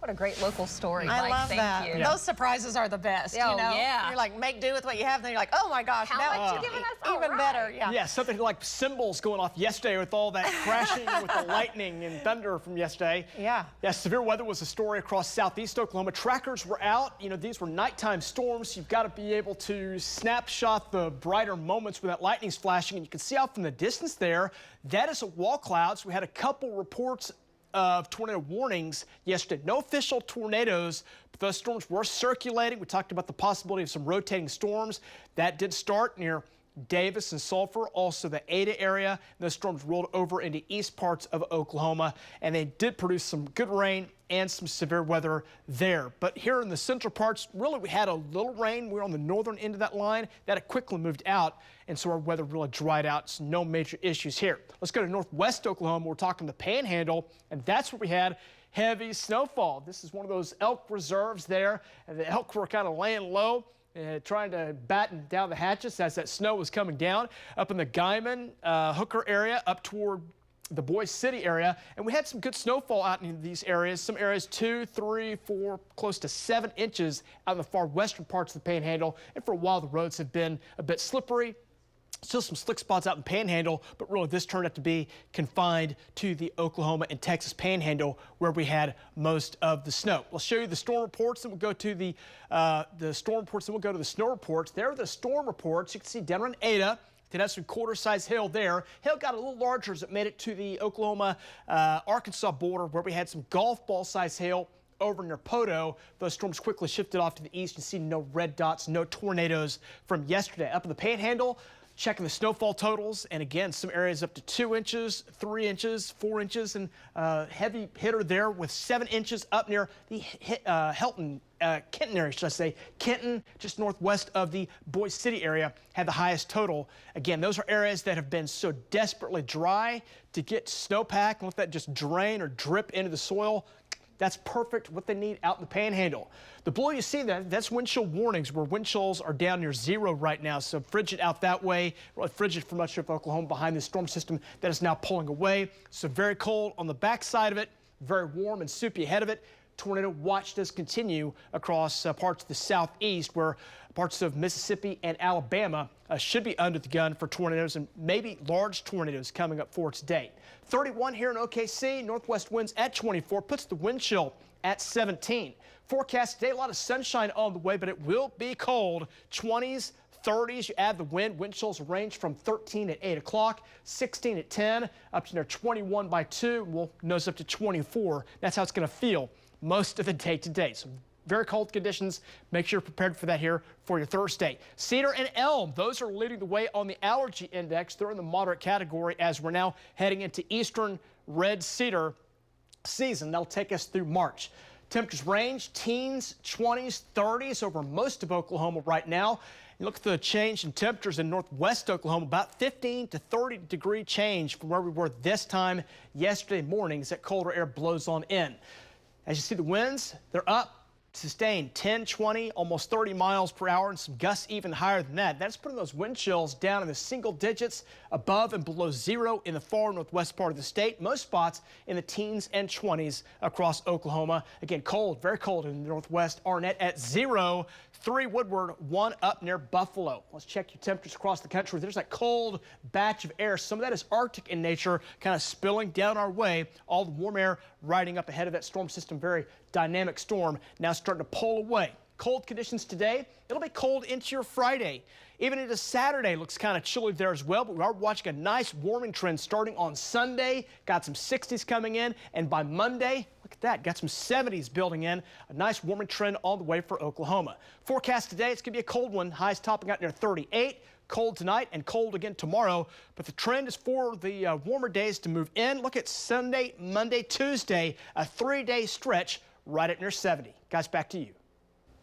What a great local story, I Mike. love Thank that. you. Yeah. Those surprises are the best. Oh, you know? yeah. You're like, make do with what you have, and then you're like, oh my gosh, How now much you giving us? even better. Yeah. Yeah, something like symbols going off yesterday with all that crashing with the lightning and thunder from yesterday. Yeah. Yeah, severe weather was a story across southeast Oklahoma. Trackers were out. You know, these were nighttime storms. You've got to be able to snapshot the brighter moments when that lightning's flashing. And you can see out from the distance there, that is a wall cloud. So we had a couple reports of tornado warnings yesterday. No official tornadoes, but those storms were circulating. We talked about the possibility of some rotating storms. That did start near Davis and Sulphur, also the Ada area. And those storms rolled over into east parts of Oklahoma, and they did produce some good rain and some severe weather there. But here in the central parts, really we had a little rain. We were on the northern end of that line. That quickly moved out, and so our weather really dried out. So no major issues here. Let's go to northwest Oklahoma. We're talking the Panhandle, and that's where we had heavy snowfall. This is one of those elk reserves there, and the elk were kind of laying low, trying to batten down the hatches as that snow was coming down up in the Guyman, Hooker area, up toward the Boise City area. And we had some good snowfall out in these areas. Some areas 2, 3, 4, close to 7 inches out in the far western parts of the Panhandle. And for a while, the roads have been a bit slippery. Still some slick spots out in Panhandle, but really this turned out to be confined to the Oklahoma and Texas Panhandle where we had most of the snow. We'll show you the storm reports, then we'll go to the storm reports, then we'll go to the snow reports. There are the storm reports. You can see down on Ada, did have some quarter-size hail there. Hail got a little larger as it made it to the Oklahoma-Arkansas border where we had some golf ball-size hail over near Poto. Those storms quickly shifted off to the east. You see no red dots, no tornadoes from yesterday. Up in the Panhandle, checking the snowfall totals, and again, some areas up to 2 inches, 3 inches, 4 inches, and heavy hitter there with 7 inches up near the Kenton area, should I say. Kenton, just northwest of the Boise City area, had the highest total. Again, those are areas that have been so desperately dry to get snowpack and let that just drain or drip into the soil. That's perfect, what they need out in the Panhandle. The blue you see that's wind chill warnings, where wind chills are down near 0 right now. So frigid out that way, really frigid for much of Oklahoma behind the storm system that is now pulling away. So very cold on the backside of it, very warm and soupy ahead of it. Tornado watch does continue across parts of the southeast, where parts of Mississippi and Alabama should be under the gun for tornadoes, and maybe large tornadoes coming up for today. 31 here in OKC, northwest winds at 24, puts the wind chill at 17. Forecast today, a lot of sunshine on the way, but it will be cold. 20s, 30s, you add the wind chills range from 13 at 8 o'clock, 16 at 10, up to near 21 by 2. We'll nose up to 24. That's how it's going to feel most of the day today. So very cold conditions. Make sure you're prepared for that here for your Thursday. Cedar and elm, those are leading the way on the allergy index. They're in the moderate category as we're now heading into eastern red cedar season. That'll take us through March. Temperatures range teens, 20s, 30s over most of Oklahoma right now. You look at the change in temperatures in northwest Oklahoma, about 15 to 30 degree change from where we were this time yesterday morning as that colder air blows on in. As you see the winds, they're up. Sustained 10, 20, almost 30 miles per hour, and some gusts even higher than that. That's putting those wind chills down in the single digits, above and below 0 in the far northwest part of the state. Most spots in the teens and 20s across Oklahoma. Again, cold, very cold in the northwest. Arnett at 0. 3 Woodward, 1 up near Buffalo. Let's check your temperatures across the country. There's that cold batch of air. Some of that is Arctic in nature, kind of spilling down our way. All the warm air riding up ahead of that storm system. Very dynamic storm now starting to pull away. Cold conditions today. It'll be cold into your Friday. Even into Saturday looks kind of chilly there as well, but we are watching a nice warming trend starting on Sunday. Got some 60s coming in, and by Monday, look at that, got some 70s building in. A nice warming trend all the way for Oklahoma. Forecast today, it's going to be a cold one. Highs topping out near 38. Cold tonight and cold again tomorrow, but the trend is for the warmer days to move in. Look at Sunday, Monday, Tuesday, a 3-day stretch right at near 70. Guys, back to you.